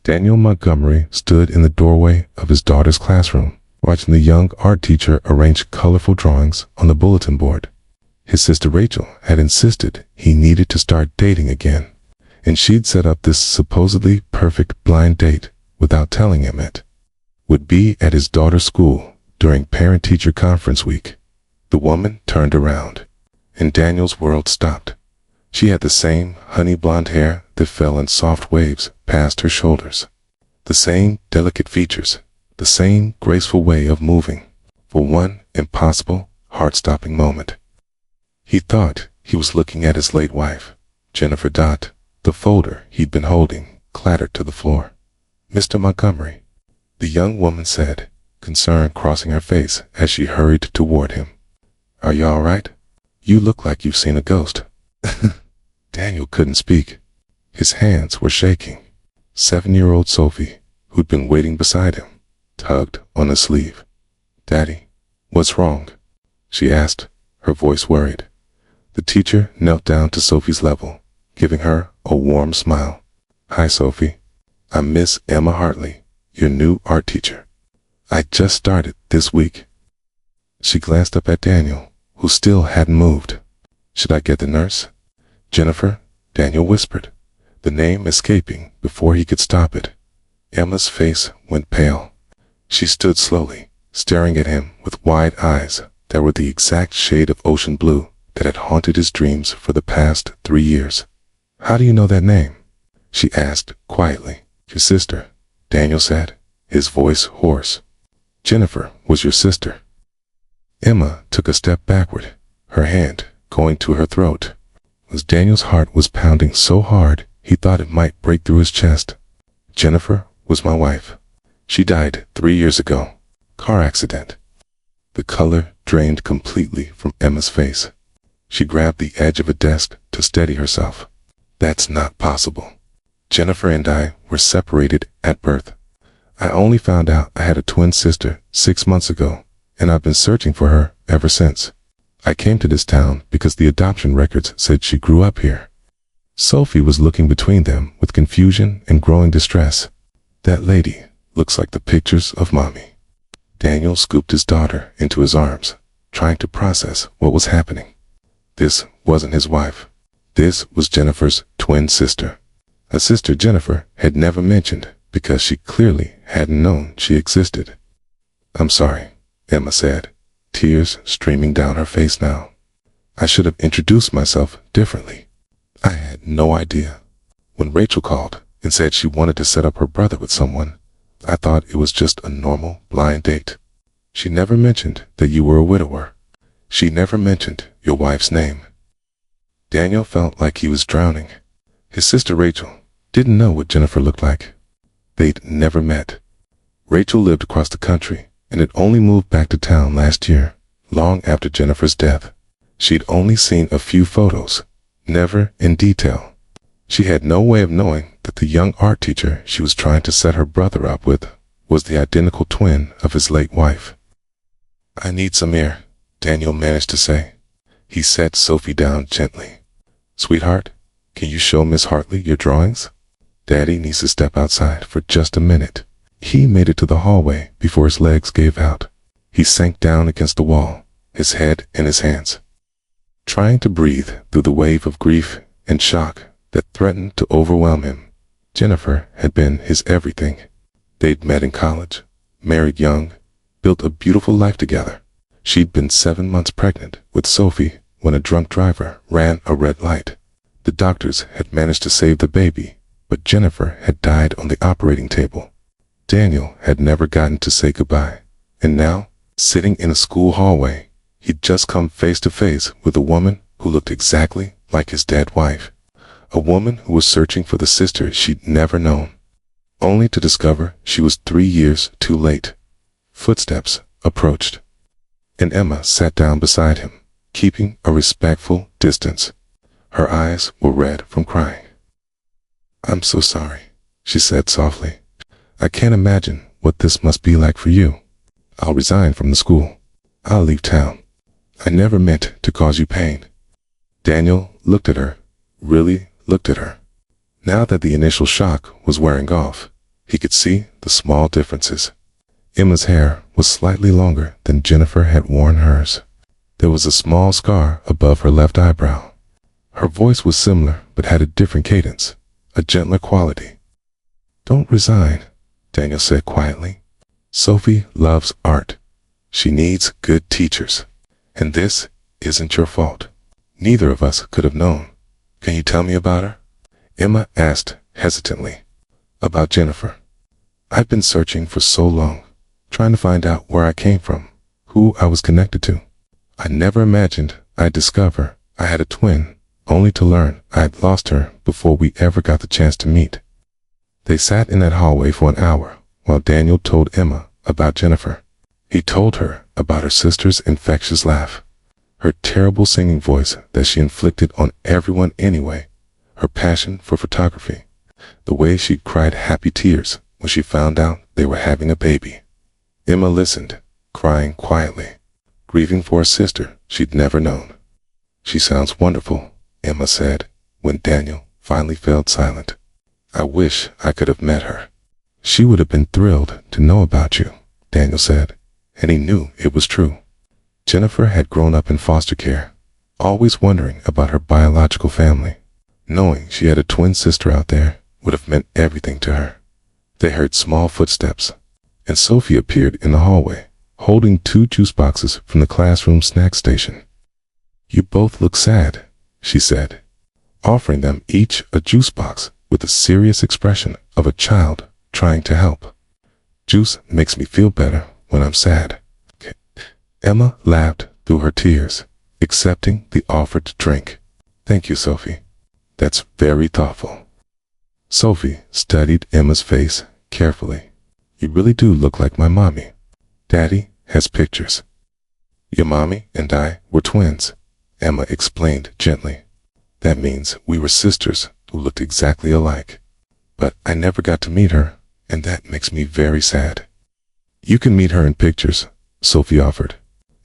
Daniel Montgomery stood in the doorway of his daughter's classroom, watching the young art teacher arrange colorful drawings on the bulletin board. His sister Rachel had insisted he needed to start dating again, and she'd set up this supposedly perfect blind date without telling him it. Would be at his daughter's school during parent-teacher conference week. The woman turned around, and Daniel's world stopped. She had the same honey blonde hair that fell in soft waves past her shoulders, the same delicate features, the same graceful way of moving. For one impossible, heart-stopping moment, he thought he was looking at his late wife, Jennifer. The folder he'd been holding clattered to the floor. "Mr. Montgomery," the young woman said, concern crossing her face as she hurried toward him. "Are you all right? You look like you've seen a ghost." Daniel couldn't speak. His hands were shaking. 7-year-old Sophie, who'd been waiting beside him, tugged on his sleeve. "Daddy, what's wrong?" she asked, her voice worried. The teacher knelt down to Sophie's level, giving her a warm smile. "Hi, Sophie. I'm Miss Emma Hartley, your new art teacher. I just started this week." She glanced up at Daniel, who still hadn't moved. "Should I get the nurse?" "Jennifer," Daniel whispered, the name escaping before he could stop it. Emma's face went pale. She stood slowly, staring at him with wide eyes that were the exact shade of ocean blue that had haunted his dreams for the past 3 years. "How do you know that name?" she asked quietly. "Your sister," Daniel said, his voice hoarse. "Jennifer was your sister." Emma took a step backward, her hand going to her throat. Daniel's heart was pounding so hard he thought it might break through his chest. "Jennifer was my wife. She died 3 years ago. Car accident." The color drained completely from Emma's face. She grabbed the edge of a desk to steady herself. "That's not possible. Jennifer and I were separated at birth. I only found out I had a twin sister 6 months ago, and I've been searching for her ever since. I came to this town because the adoption records said she grew up here." Sophie was looking between them with confusion and growing distress. "That lady looks like the pictures of Mommy." Daniel scooped his daughter into his arms, trying to process what was happening. This wasn't his wife. This was Jennifer's twin sister. A sister Jennifer had never mentioned because she clearly hadn't known she existed. "I'm sorry," Emma said, tears streaming down her face now. "I should have introduced myself differently. I had no idea. When Rachel called and said she wanted to set up her brother with someone, I thought it was just a normal blind date. She never mentioned that you were a widower. She never mentioned your wife's name." Daniel felt like he was drowning. His sister Rachel didn't know what Jennifer looked like. They'd never met. Rachel lived across the country and had only moved back to town last year, long after Jennifer's death. She'd only seen a few photos, never in detail. She had no way of knowing that the young art teacher she was trying to set her brother up with was the identical twin of his late wife. "I need some air," Daniel managed to say. He set Sophie down gently. "Sweetheart, can you show Miss Hartley your drawings? Daddy needs to step outside for just a minute." He made it to the hallway before his legs gave out. He sank down against the wall, his head in his hands, trying to breathe through the wave of grief and shock that threatened to overwhelm him. Jennifer had been his everything. They'd met in college, married young, built a beautiful life together. She'd been 7 months pregnant with Sophie when a drunk driver ran a red light. The doctors had managed to save the baby, but Jennifer had died on the operating table. Daniel had never gotten to say goodbye, and now, sitting in a school hallway, he'd just come face to face with a woman who looked exactly like his dead wife. A woman who was searching for the sister she'd never known, only to discover she was 3 years too late. Footsteps approached, and Emma sat down beside him, keeping a respectful distance. Her eyes were red from crying. "I'm so sorry," she said softly. "I can't imagine what this must be like for you. I'll resign from the school. I'll leave town. I never meant to cause you pain." Daniel looked at her, really looked at her. Now that the initial shock was wearing off, He could see the small differences. Emma's hair was slightly longer than Jennifer had worn hers. There was a small scar above her left eyebrow. Her voice was similar but had a different cadence, a gentler quality. "Don't resign," Daniel said quietly. "Sophie loves art. She needs good teachers. And this isn't your fault. Neither of us could have known. Can you tell me about her?" Emma asked hesitantly. "About Jennifer. I've been searching for so long, trying to find out where I came from, who I was connected to. I never imagined I'd discover I had a twin, only to learn I'd lost her before we ever got the chance to meet." They sat in that hallway for an hour while Daniel told Emma about Jennifer. He told her about her sister's infectious laugh, her terrible singing voice that she inflicted on everyone anyway, her passion for photography, the way she cried happy tears when she found out they were having a baby. Emma listened, crying quietly, grieving for a sister she'd never known. "She sounds wonderful," Emma said, when Daniel finally fell silent. "I wish I could have met her." "She would have been thrilled to know about you," Daniel said, and he knew it was true. Jennifer had grown up in foster care, always wondering about her biological family. Knowing she had a twin sister out there would have meant everything to her. They heard small footsteps, and Sophie appeared in the hallway, holding 2 juice boxes from the classroom snack station. "You both look sad," she said, offering them each a juice box with the serious expression of a child trying to help. "Juice makes me feel better when I'm sad." Emma laughed through her tears, accepting the offered drink. "Thank you, Sophie. That's very thoughtful." Sophie studied Emma's face carefully. "You really do look like my mommy. Daddy has pictures." "Your mommy and I were twins," Emma explained gently. "That means we were sisters who looked exactly alike. But I never got to meet her, and that makes me very sad." "You can meet her in pictures," Sophie offered.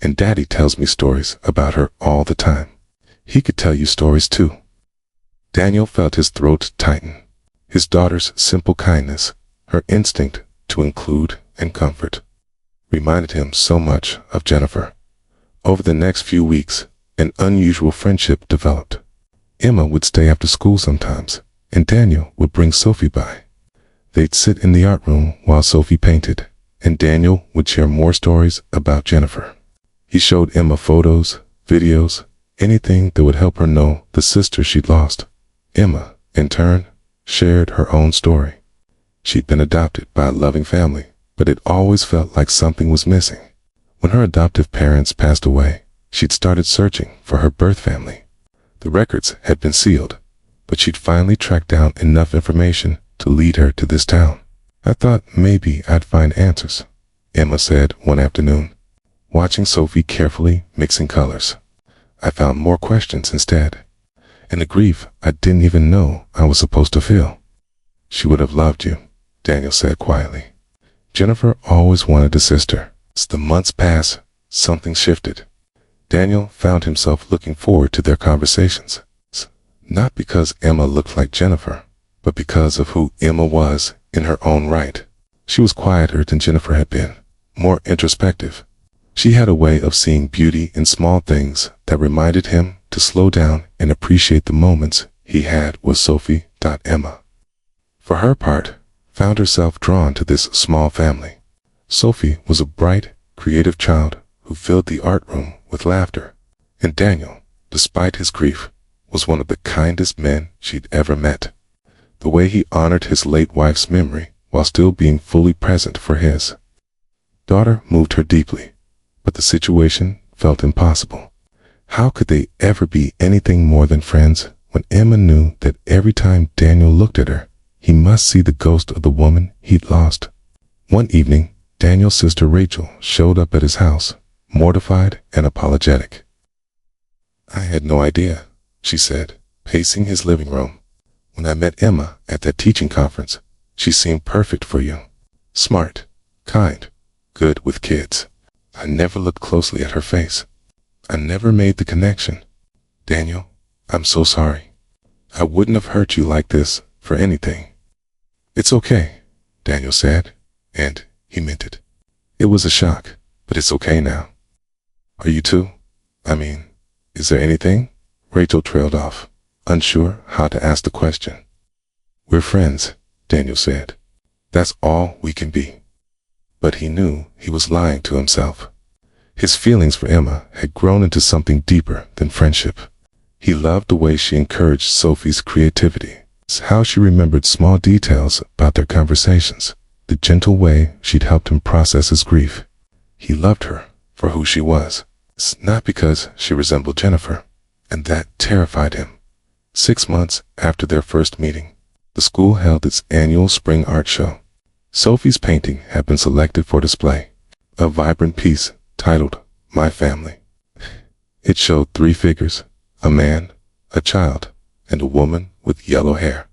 "And Daddy tells me stories about her all the time. He could tell you stories too." Daniel felt his throat tighten. His daughter's simple kindness, her instinct to include and comfort, reminded him so much of Jennifer. Over the next few weeks, an unusual friendship developed. Emma would stay after school sometimes, and Daniel would bring Sophie by. They'd sit in the art room while Sophie painted, and Daniel would share more stories about Jennifer. He showed Emma photos, videos, anything that would help her know the sister she'd lost. Emma, in turn, shared her own story. She'd been adopted by a loving family, but it always felt like something was missing. When her adoptive parents passed away, she'd started searching for her birth family. The records had been sealed, but she'd finally tracked down enough information to lead her to this town. "I thought maybe I'd find answers," Emma said one afternoon, watching Sophie carefully mixing colors. "I found more questions instead, and a grief I didn't even know I was supposed to feel." "She would have loved you," Daniel said quietly. "Jennifer always wanted a sister." As the months passed, something shifted. Daniel found himself looking forward to their conversations. Not because Emma looked like Jennifer, but because of who Emma was in her own right. She was quieter than Jennifer had been, more introspective. She had a way of seeing beauty in small things that reminded him to slow down and appreciate the moments he had with Sophie. Emma, for her part, found herself drawn to this small family. Sophie was a bright, creative child who filled the art room with laughter, and Daniel, despite his grief, was one of the kindest men she'd ever met. The way he honored his late wife's memory while still being fully present for his daughter moved her deeply, but the situation felt impossible. How could they ever be anything more than friends when Emma knew that every time Daniel looked at her, he must see the ghost of the woman he'd lost? One evening, Daniel's sister Rachel showed up at his house, mortified and apologetic. "I had no idea," she said, pacing his living room. "When I met Emma at that teaching conference, she seemed perfect for you. Smart, kind, good with kids. I never looked closely at her face. I never made the connection. Daniel, I'm so sorry. I wouldn't have hurt you like this for anything." "It's okay," Daniel said, and he meant it. It was a shock, but it's okay now. Are you too? I mean, is there anything? Rachel trailed off, unsure how to ask the question. We're friends, Daniel said. That's all we can be. But he knew he was lying to himself. His feelings for Emma had grown into something deeper than friendship. He loved the way she encouraged Sophie's creativity, how she remembered small details about their conversations, the gentle way she'd helped him process his grief. He loved her for who she was, not because she resembled Jennifer, and that terrified him. 6 months after their first meeting, the school held its annual spring art show. Sophie's painting had been selected for display, a vibrant piece titled My Family. It showed 3 figures, a man, a child, and a woman with yellow hair,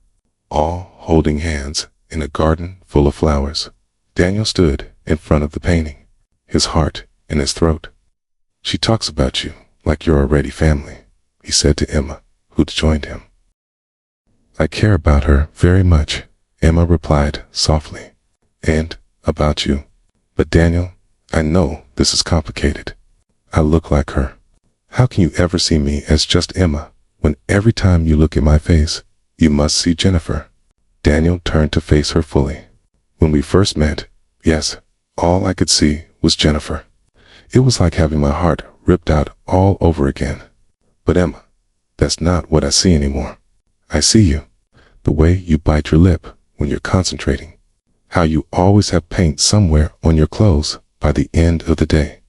all holding hands in a garden full of flowers. Daniel stood in front of the painting, his heart in his throat. She talks about you like you're already family, he said to Emma, who'd joined him. I care about her very much, Emma replied softly. And about you. But Daniel, I know this is complicated. I look like her. How can you ever see me as just Emma, when every time you look in my face, you must see Jennifer? Daniel turned to face her fully. When we first met, yes, all I could see was Jennifer. It was like having my heart ripped out all over again. But Emma, that's not what I see anymore. I see you. The way you bite your lip when you're concentrating. How you always have paint somewhere on your clothes by the end of the day.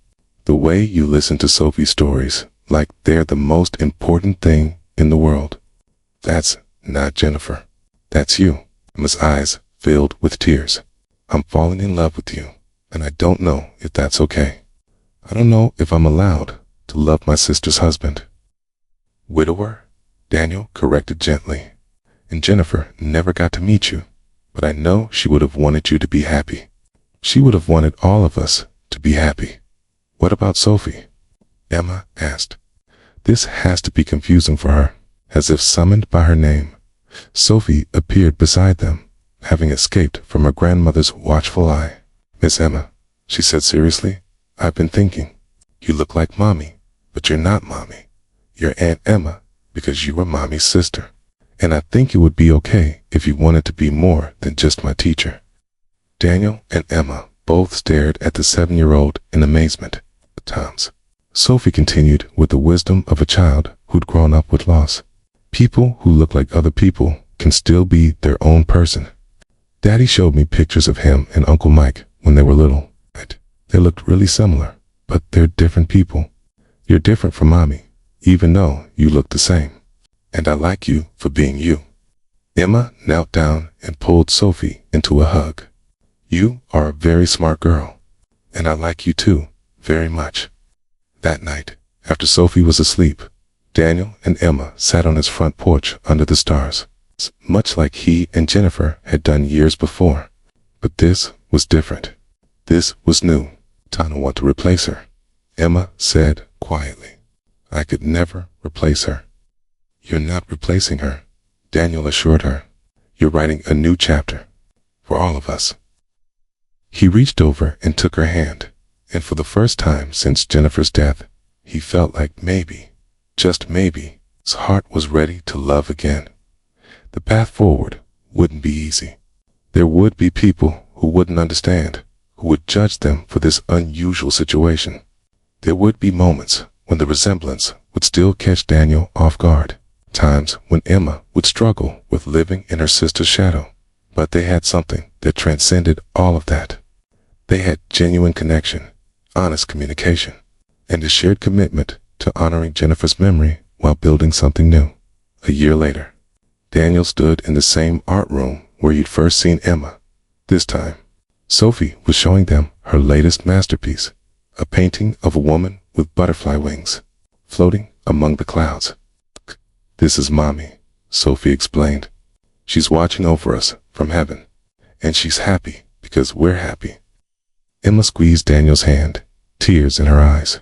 The way you listen to Sophie's stories like they're the most important thing in the world. That's not Jennifer. That's you. Emma's eyes filled with tears. I'm falling in love with you, and I don't know if that's okay. I don't know if I'm allowed to love my sister's husband. Widower? Daniel corrected gently. And Jennifer never got to meet you. But I know she would have wanted you to be happy. She would have wanted all of us to be happy. What about Sophie? Emma asked. This has to be confusing for her. As if summoned by her name, Sophie appeared beside them, having escaped from her grandmother's watchful eye. Miss Emma, she said seriously, I've been thinking. You look like Mommy, but you're not Mommy. You're Aunt Emma because you were Mommy's sister. And I think it would be okay if you wanted to be more than just my teacher. Daniel and Emma both stared at the 7-year-old in amazement. At times, Sophie continued with the wisdom of a child who'd grown up with loss. People who look like other people can still be their own person. Daddy showed me pictures of him and Uncle Mike when they were little. They looked really similar, but they're different people. You're different from Mommy, even though you look the same. And I like you for being you. Emma knelt down and pulled Sophie into a hug. You are a very smart girl, and I like you too, very much. That night, after Sophie was asleep, Daniel and Emma sat on his front porch under the stars, much like he and Jennifer had done years before. But this was different. This was new. I don't want to replace her, Emma said quietly. I could never replace her. You're not replacing her, Daniel assured her. You're writing a new chapter, for all of us. He reached over and took her hand, and for the first time since Jennifer's death, he felt like maybe, just maybe, his heart was ready to love again. The path forward wouldn't be easy. There would be people who wouldn't understand, who would judge them for this unusual situation. There would be moments when the resemblance would still catch Daniel off guard. Times when Emma would struggle with living in her sister's shadow, but they had something that transcended all of that. They had genuine connection, honest communication, and a shared commitment to honoring Jennifer's memory while building something new. A year later, Daniel stood in the same art room where he'd first seen Emma. This time, Sophie was showing them her latest masterpiece, a painting of a woman with butterfly wings, floating among the clouds. This is Mommy, Sophie explained. She's watching over us from heaven, and she's happy because we're happy. Emma squeezed Daniel's hand, tears in her eyes.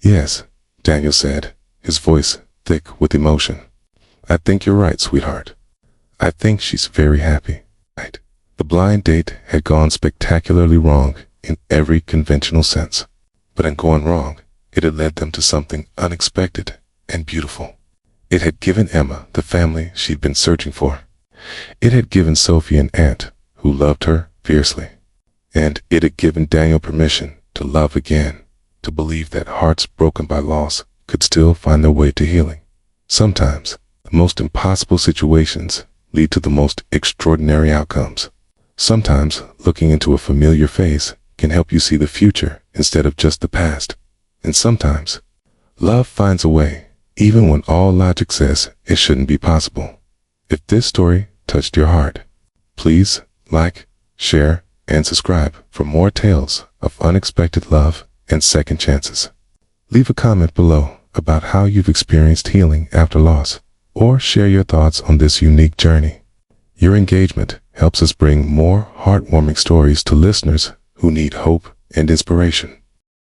Yes, Daniel said, his voice thick with emotion. I think you're right, sweetheart. I think she's very happy. Right. The blind date had gone spectacularly wrong in every conventional sense. But in going wrong, it had led them to something unexpected and beautiful. It had given Emma the family she'd been searching for. It had given Sophie an aunt who loved her fiercely. And it had given Daniel permission to love again, to believe that hearts broken by loss could still find their way to healing. Sometimes, the most impossible situations lead to the most extraordinary outcomes. Sometimes, looking into a familiar face can help you see the future instead of just the past. And sometimes, love finds a way, even when all logic says it shouldn't be possible. If this story touched your heart, please like, share, and subscribe for more tales of unexpected love and second chances. Leave a comment below about how you've experienced healing after loss, or share your thoughts on this unique journey. Your engagement helps us bring more heartwarming stories to listeners who need hope and inspiration.